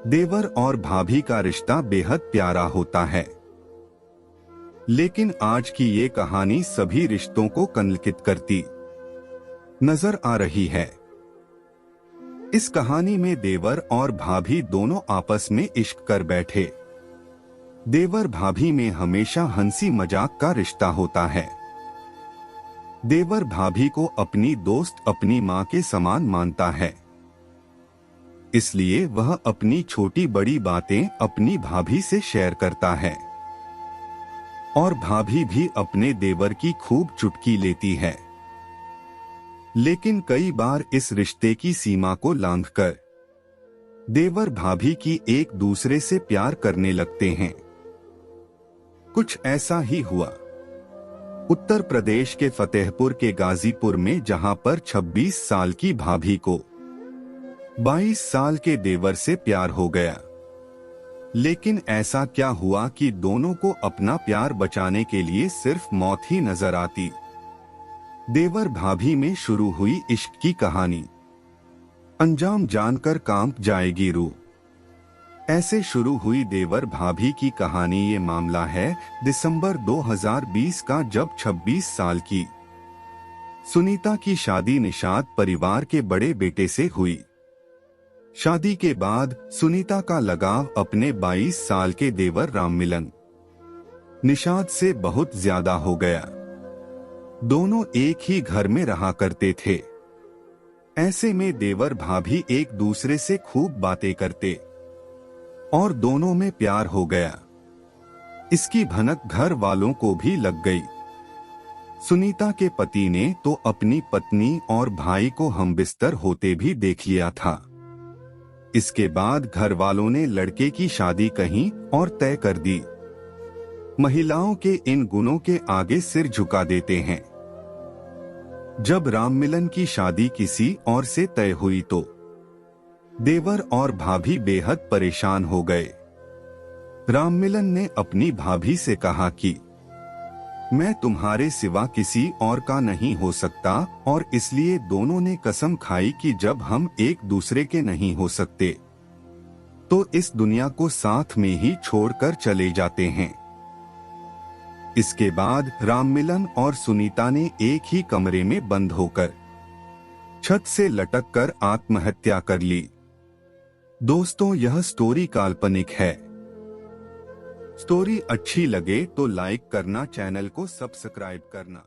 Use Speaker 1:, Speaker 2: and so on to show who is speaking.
Speaker 1: देवर और भाभी का रिश्ता बेहद प्यारा होता है, लेकिन आज की ये कहानी सभी रिश्तों को कलंकित करती नजर आ रही है। इस कहानी में देवर और भाभी दोनों आपस में इश्क कर बैठे। देवर भाभी में हमेशा हंसी मजाक का रिश्ता होता है। देवर भाभी को अपनी दोस्त, अपनी माँ के समान मानता है, इसलिए वह अपनी छोटी बड़ी बातें अपनी भाभी से शेयर करता है और भाभी भी अपने देवर की खूब चुटकी लेती है। लेकिन कई बार इस रिश्ते की सीमा को लांघकर देवर भाभी की एक दूसरे से प्यार करने लगते हैं। कुछ ऐसा ही हुआ उत्तर प्रदेश के फतेहपुर के गाजीपुर में, जहां पर 26 साल की भाभी को 22 साल के देवर से प्यार हो गया। लेकिन ऐसा क्या हुआ कि दोनों को अपना प्यार बचाने के लिए सिर्फ मौत ही नजर आती। देवर भाभी में शुरू हुई इश्क की कहानी अंजाम जानकर कांप जाएगी रूह। ऐसे शुरू हुई देवर भाभी की कहानी। ये मामला है दिसंबर 2020 का, जब 26 साल की सुनीता की शादी निषाद परिवार के बड़े बेटे से हुई। शादी के बाद सुनीता का लगाव अपने 22 साल के देवर राममिलन निषाद से बहुत ज्यादा हो गया। दोनों एक ही घर में रहा करते थे। ऐसे में देवर भाभी एक दूसरे से खूब बातें करते और दोनों में प्यार हो गया। इसकी भनक घर वालों को भी लग गई। सुनीता के पति ने तो अपनी पत्नी और भाई को हमबिस्तर होते भी देख लिया था। इसके बाद घर वालों ने लड़के की शादी कहीं और तय कर दी। महिलाओं के इन गुणों के आगे सिर झुका देते हैं। जब राममिलन की शादी किसी और से तय हुई तो देवर और भाभी बेहद परेशान हो गए। राममिलन ने अपनी भाभी से कहा कि मैं तुम्हारे सिवा किसी और का नहीं हो सकता, और इसलिए दोनों ने कसम खाई कि जब हम एक दूसरे के नहीं हो सकते तो इस दुनिया को साथ में ही छोड़कर चले जाते हैं। इसके बाद राममिलन और सुनीता ने एक ही कमरे में बंद होकर छत से लटक कर आत्महत्या कर ली। दोस्तों, यह स्टोरी काल्पनिक है। स्टोरी अच्छी लगे तो लाइक करना, चैनल को सब्सक्राइब करना।